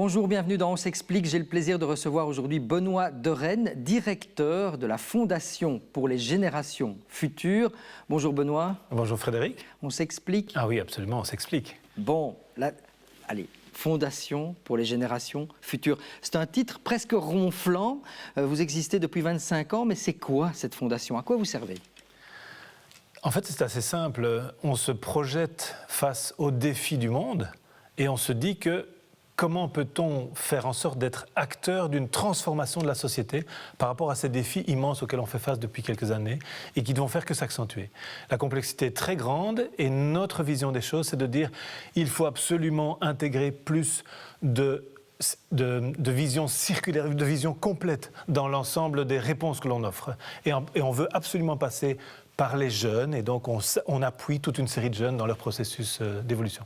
Bonjour, bienvenue dans On s'explique. J'ai le plaisir de recevoir aujourd'hui Benoît Derennes, directeur de la Fondation pour les générations futures. Bonjour Benoît. Bonjour Frédéric. On s'explique. Ah oui, absolument, on s'explique. Bon, là, allez, Fondation pour les générations futures. C'est un titre presque ronflant. Vous existez depuis 25 ans, mais c'est quoi cette fondation? À quoi vous servez? En fait, c'est assez simple. On se projette face aux défis du monde et on se dit que comment peut-on faire en sorte d'être acteur d'une transformation de la société par rapport à ces défis immenses auxquels on fait face depuis quelques années et qui ne vont faire que s'accentuer. La complexité est très grande et notre vision des choses, c'est de dire qu'il faut absolument intégrer plus de vision circulaire, de vision complète dans l'ensemble des réponses que l'on offre. Et on veut absolument passer par les jeunes et donc on appuie toute une série de jeunes dans leur processus d'évolution.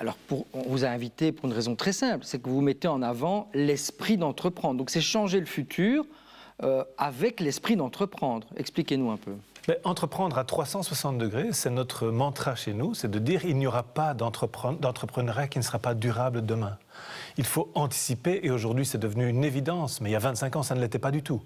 Alors, on vous a invité pour une raison très simple, c'est que vous mettez en avant l'esprit d'entreprendre. Donc, c'est changer le futur avec l'esprit d'entreprendre. Expliquez-nous un peu. Entreprendre à 360 degrés, c'est notre mantra chez nous, c'est de dire qu'il n'y aura pas d'entrepreneuriat qui ne sera pas durable demain. Il faut anticiper, et aujourd'hui c'est devenu une évidence, mais il y a 25 ans ça ne l'était pas du tout.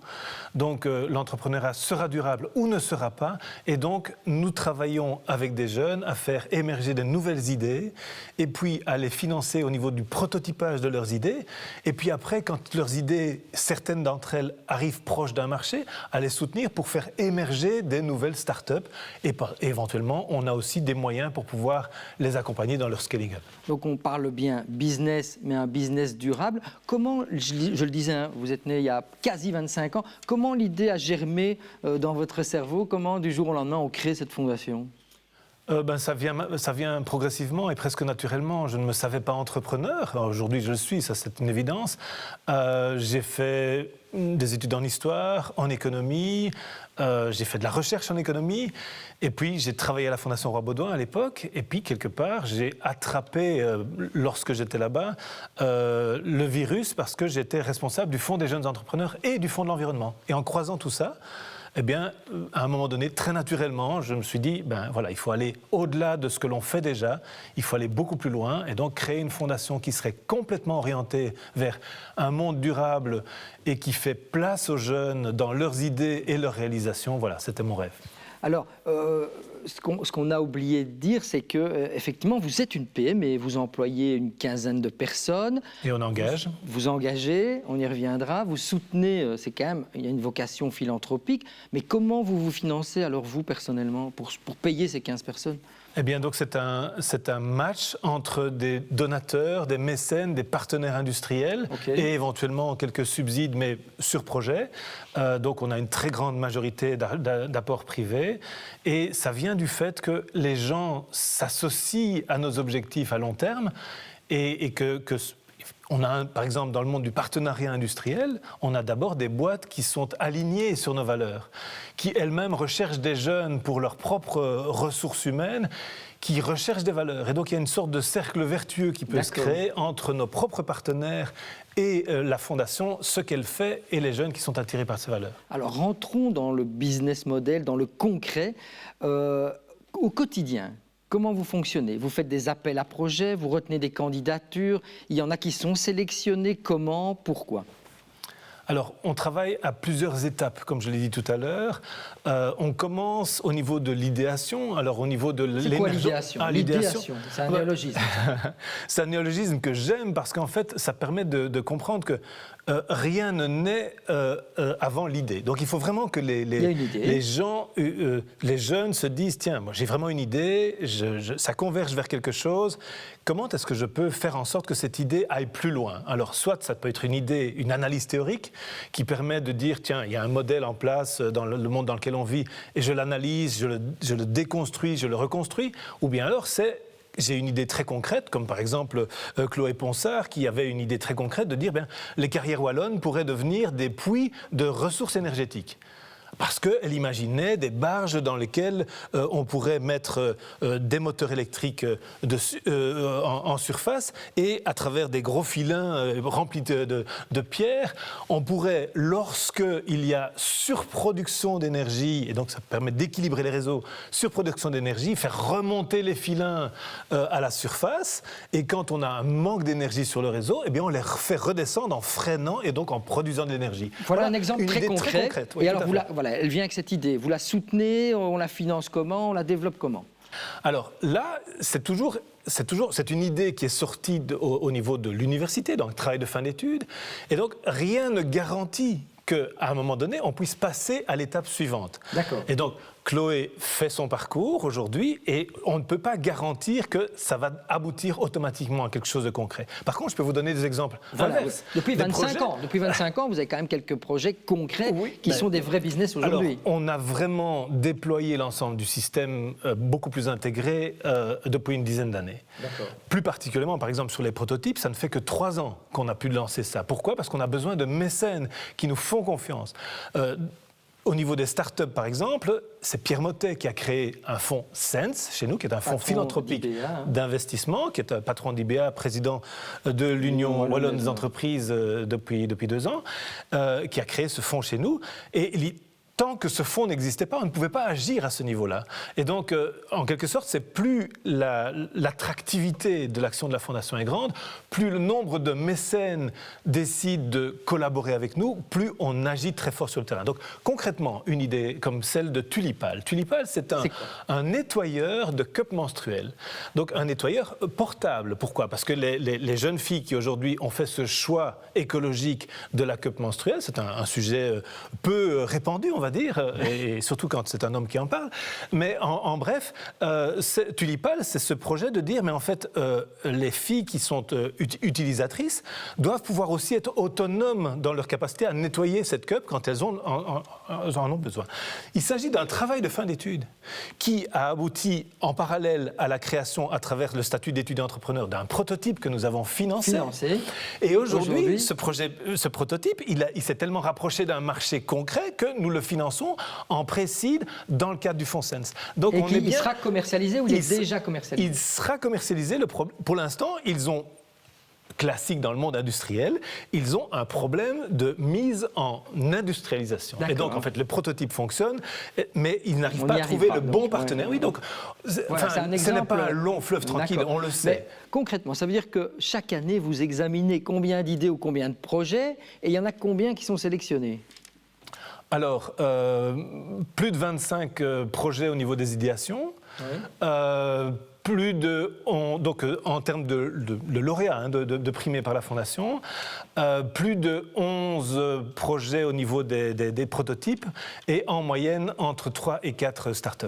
Donc l'entrepreneuriat sera durable ou ne sera pas, et donc nous travaillons avec des jeunes à faire émerger de nouvelles idées, et puis à les financer au niveau du prototypage de leurs idées, et puis après quand leurs idées, certaines d'entre elles arrivent proches d'un marché, à les soutenir pour faire émerger des nouvelles start-up, et éventuellement on a aussi des moyens pour pouvoir les accompagner dans leur scaling up. Donc on parle bien business, mais un business durable. Comment, je le disais, hein, vous êtes né il y a quasi 25 ans, comment l'idée a germé dans votre cerveau? Comment du jour au lendemain on crée cette fondation? Ça vient progressivement et presque naturellement. Je ne me savais pas entrepreneur. Aujourd'hui, je le suis, ça c'est une évidence. J'ai fait des études en histoire, en économie, j'ai fait de la recherche en économie, et puis j'ai travaillé à la Fondation Roi-Baudouin à l'époque, et puis quelque part j'ai attrapé, lorsque j'étais là-bas, le virus parce que j'étais responsable du Fonds des jeunes entrepreneurs et du Fonds de l'environnement. Et en croisant tout ça, eh bien, à un moment donné, très naturellement, je me suis dit, voilà, il faut aller au-delà de ce que l'on fait déjà, il faut aller beaucoup plus loin, et donc créer une fondation qui serait complètement orientée vers un monde durable et qui fait place aux jeunes dans leurs idées et leurs réalisations. Voilà, c'était mon rêve. Alors, ce qu'on a oublié de dire, c'est que effectivement, vous êtes une PME, vous employez une quinzaine de personnes. Et on engage. Vous engagez, on y reviendra. Vous soutenez, c'est quand même, il y a une vocation philanthropique. Mais comment vous vous financez, alors vous, personnellement, pour payer ces 15 personnes? Eh bien, donc c'est un match entre des donateurs, des mécènes, des partenaires industriels et éventuellement quelques subsides, mais sur projet. Donc on a une très grande majorité d'apports privés et ça vient du fait que les gens s'associent à nos objectifs à long terme et que on a, par exemple, dans le monde du partenariat industriel, on a d'abord des boîtes qui sont alignées sur nos valeurs, qui elles-mêmes recherchent des jeunes pour leurs propres ressources humaines, qui recherchent des valeurs. Et donc il y a une sorte de cercle vertueux qui peut se créer entre nos propres partenaires et la Fondation, ce qu'elle fait, et les jeunes qui sont attirés par ces valeurs. Alors rentrons dans le business model, dans le concret, au quotidien. Comment vous fonctionnez? Vous faites des appels à projets, vous retenez des candidatures, il y en a qui sont sélectionnés, comment, pourquoi? Alors, on travaille à plusieurs étapes, comme je l'ai dit tout à l'heure. On commence au niveau de l'idéation. Alors, au niveau de l'émergence. C'est quoi l'idéation? L'idéation, c'est un néologisme. C'est un néologisme que j'aime parce qu'en fait, ça permet de comprendre que rien ne naît avant l'idée. Donc, il faut vraiment que les jeunes se disent, tiens, moi j'ai vraiment une idée, ça converge vers quelque chose. Comment est-ce que je peux faire en sorte que cette idée aille plus loin? Alors, soit ça peut être une idée, une analyse théorique qui permet de dire, tiens, il y a un modèle en place dans le monde dans lequel on vit et je l'analyse, je le déconstruis, je le reconstruis. Ou bien alors, j'ai une idée très concrète, comme par exemple Chloé Ponsard, qui avait une idée très concrète de dire les carrières wallonnes pourraient devenir des puits de ressources énergétiques. Parce qu'elle imaginait des barges dans lesquelles on pourrait mettre des moteurs électriques en surface et à travers des gros filins remplis de pierres, on pourrait, lorsqu'il y a surproduction d'énergie, et donc ça permet d'équilibrer les réseaux, surproduction d'énergie, faire remonter les filins à la surface, et quand on a un manque d'énergie sur le réseau, eh bien on les fait redescendre en freinant et donc en produisant de l'énergie. Voilà un exemple très concret. Oui, et alors, elle vient avec cette idée. Vous la soutenez, on la finance comment, on la développe comment? Alors là, c'est une idée qui est sortie au niveau de l'université, donc travail de fin d'études, et donc rien ne garantit qu'à un moment donné, on puisse passer à l'étape suivante. D'accord. Et donc, Chloé fait son parcours aujourd'hui et on ne peut pas garantir que ça va aboutir automatiquement à quelque chose de concret. Par contre, je peux vous donner des exemples. Voilà. Depuis 25 ans, vous avez quand même quelques projets concrets qui sont des vrais business aujourd'hui. Alors, on a vraiment déployé l'ensemble du système beaucoup plus intégré depuis une dizaine d'années. D'accord. Plus particulièrement, par exemple, sur les prototypes, ça ne fait que 3 ans qu'on a pu lancer ça. Pourquoi ? Parce qu'on a besoin de mécènes qui nous font confiance. Au niveau des startups, par exemple, c'est Pierre Mottet qui a créé un fonds SENS chez nous, qui est un fonds philanthropique d'investissement, qui est un patron d'IBA, président de l'Union Wallonne des entreprises depuis 2 ans, qui a créé ce fonds chez nous. Et tant que ce fonds n'existait pas, on ne pouvait pas agir à ce niveau-là. Et donc, en quelque sorte, c'est plus l'attractivité de l'action de la Fondation est grande, plus le nombre de mécènes décident de collaborer avec nous, plus on agit très fort sur le terrain. Donc, concrètement, une idée comme celle de Tulipal. Tulipal, c'est un nettoyeur de cups menstruels. Donc, un nettoyeur portable. Pourquoi ? Parce que les jeunes filles qui, aujourd'hui, ont fait ce choix écologique de la cup menstruelle, c'est un sujet peu répandu, on va dire, et surtout quand c'est un homme qui en parle. Mais en bref, Tulipal, c'est ce projet de dire, mais en fait, les filles qui sont utilisatrices doivent pouvoir aussi être autonomes dans leur capacité à nettoyer cette cup quand elles en ont besoin. Il s'agit d'un travail de fin d'études qui a abouti en parallèle à la création, à travers le statut d'étudiant entrepreneur, d'un prototype que nous avons financé. Et aujourd'hui, ce prototype, il s'est tellement rapproché d'un marché concret que nous le finançons en précide dans le cadre du fonds SENS. Donc, il sera commercialisé ou il est déjà commercialisé ? Il sera commercialisé. Pour l'instant, ils ont, classique dans le monde industriel, ils ont un problème de mise en industrialisation. Et donc, en fait, le prototype fonctionne, mais ils n'arrivent pas à trouver le bon partenaire. Oui, donc, ce n'est pas un long fleuve tranquille, on le sait. Mais concrètement, ça veut dire que chaque année, vous examinez combien d'idées ou combien de projets, et il y en a combien qui sont sélectionnés ? Alors, plus de 25 projets au niveau des idéations. Oui. Plus de, donc en termes de lauréats, de primés par la Fondation, plus de 11 projets au niveau des prototypes et en moyenne entre 3 et 4 startups.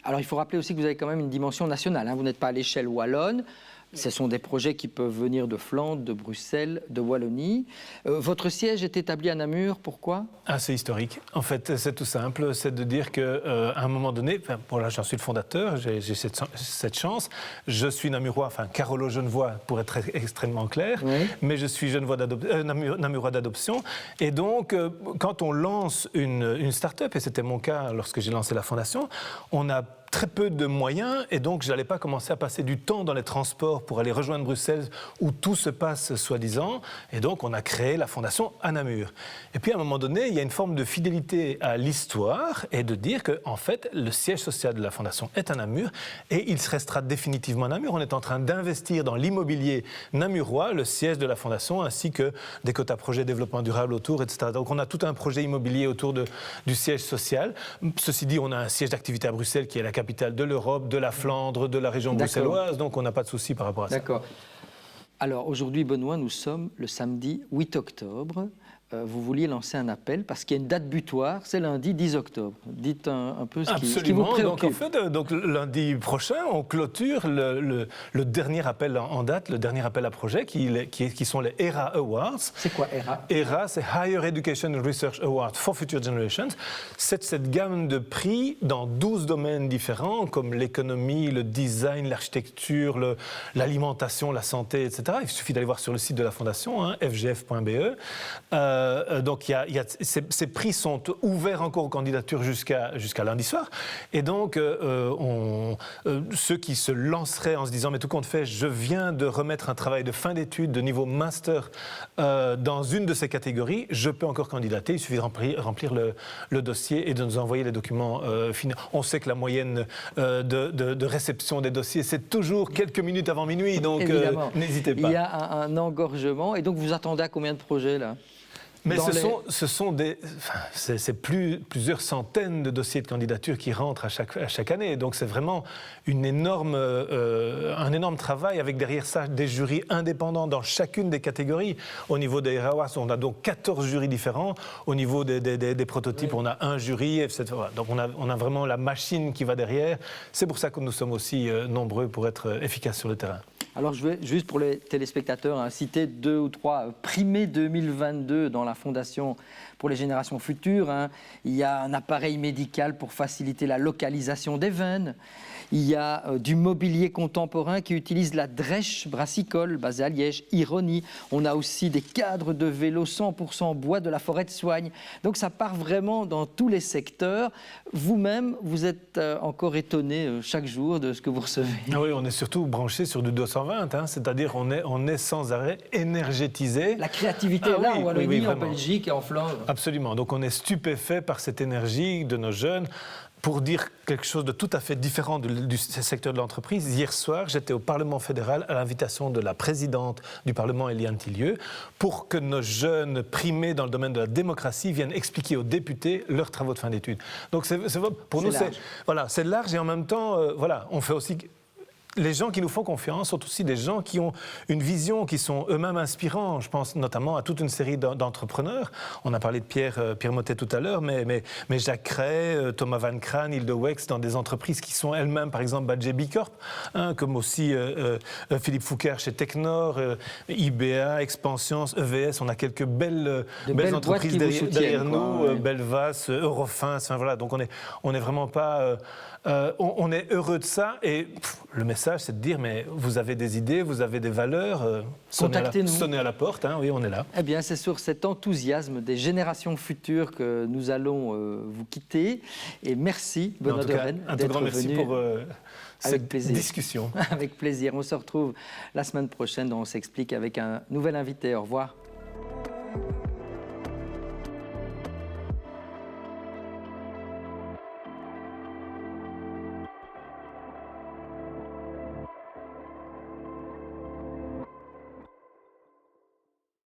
Alors il faut rappeler aussi que vous avez quand même une dimension nationale, vous n'êtes pas à l'échelle wallonne. Ce sont des projets qui peuvent venir de Flandre, de Bruxelles, de Wallonie. Votre siège est établi à Namur, pourquoi ? C'est historique. En fait, c'est tout simple. C'est de dire qu'à un moment donné, là j'en suis le fondateur, j'ai cette chance. Je suis namurois, carolo-genevois pour être extrêmement clair, oui. Mais je suis namurois d'adoption. Et donc, quand on lance une start-up, et c'était mon cas lorsque j'ai lancé la Fondation, on a très peu de moyens et donc je n'allais pas commencer à passer du temps dans les transports pour aller rejoindre Bruxelles où tout se passe soi-disant et donc on a créé la Fondation à Namur. Et puis à un moment donné, il y a une forme de fidélité à l'histoire et de dire que en fait le siège social de la Fondation est à Namur et il restera définitivement à Namur. On est en train d'investir dans l'immobilier namurois, le siège de la Fondation ainsi que des quotas projets développement durable autour, etc. Donc on a tout un projet immobilier autour du siège social. Ceci dit, on a un siège d'activité à Bruxelles qui est la capitale de l'Europe, de la Flandre, de la région bruxelloise, donc on n'a pas de souci par rapport à ça. D'accord. Alors aujourd'hui, Benoît, nous sommes le samedi 8 octobre. Vous vouliez lancer un appel parce qu'il y a une date butoir, c'est lundi 10 octobre. Dites un peu ce qui vous préoccupe. Donc lundi prochain, on clôture le dernier appel en date, le dernier appel à projet qui sont les ERA Awards. C'est quoi ERA ? ERA, c'est Higher Education and Research Award for Future Generations. C'est cette gamme de prix dans 12 domaines différents comme l'économie, le design, l'architecture, l'alimentation, la santé, etc. Il suffit d'aller voir sur le site de la Fondation, fgf.be. Donc, ces prix sont ouverts encore aux candidatures jusqu'à lundi soir. Et donc, ceux qui se lanceraient en se disant « mais tout compte fait, je viens de remettre un travail de fin d'études de niveau master dans une de ces catégories, je peux encore candidater. Il suffit de remplir le dossier et de nous envoyer les documents finaux. » On sait que la moyenne de réception des dossiers, c'est toujours quelques minutes avant minuit, donc n'hésitez pas. Il y a un engorgement. Et donc, vous attendez à combien de projets, là ? Mais c'est plusieurs centaines de dossiers de candidature qui rentrent à chaque année. Donc c'est vraiment un énorme travail avec derrière ça des jurys indépendants dans chacune des catégories. Au niveau des RAWAS, on a donc 14 jurys différents. Au niveau des prototypes, oui, on a un jury, etc. Donc on a vraiment la machine qui va derrière. C'est pour ça que nous sommes aussi nombreux pour être efficaces sur le terrain. Alors, je vais juste pour les téléspectateurs citer 2 ou 3 primés 2022 dans la Fondation pour les générations futures. Il y a un appareil médical pour faciliter la localisation des veines. Il y a du mobilier contemporain qui utilise la drèche brassicole basée à Liège, Ironie. On a aussi des cadres de vélo 100% bois de la forêt de Soigne. Donc ça part vraiment dans tous les secteurs. Vous-même, vous êtes encore étonné chaque jour de ce que vous recevez. Oui, on est surtout branché sur du 220, c'est-à-dire on est sans arrêt énergétisé. La créativité est là, en Wallonie, en Belgique et en Flandre. Absolument. Donc on est stupéfait par cette énergie de nos jeunes. Pour dire quelque chose de tout à fait différent du secteur de l'entreprise, hier soir, j'étais au Parlement fédéral à l'invitation de la présidente du Parlement, Eliane Tillieu, pour que nos jeunes primés dans le domaine de la démocratie viennent expliquer aux députés leurs travaux de fin d'études. Donc pour nous, c'est large et en même temps, on fait aussi... Les gens qui nous font confiance sont aussi des gens qui ont une vision, qui sont eux-mêmes inspirants. Je pense notamment à toute une série d'entrepreneurs. On a parlé de Pierre Mottet tout à l'heure, mais Jacques Cray, Thomas Van Kraan, Hilde Wex, dans des entreprises qui sont elles-mêmes, par exemple, badgées Bicorp, comme aussi Philippe Foucault chez Technor, IBA, Expansions, EVS. On a quelques belles entreprises derrière nous, Belvas, Eurofins. Enfin, voilà. Donc on est vraiment pas... on est heureux de ça et le message c'est de dire mais vous avez des idées, vous avez des valeurs, sonnez à la porte, oui on est là. Eh bien c'est sur cet enthousiasme des générations futures que nous allons vous quitter et merci Benoît de Rennes d'être venu. Merci pour cette discussion. Avec plaisir, on se retrouve la semaine prochaine, on s'explique avec un nouvel invité, au revoir.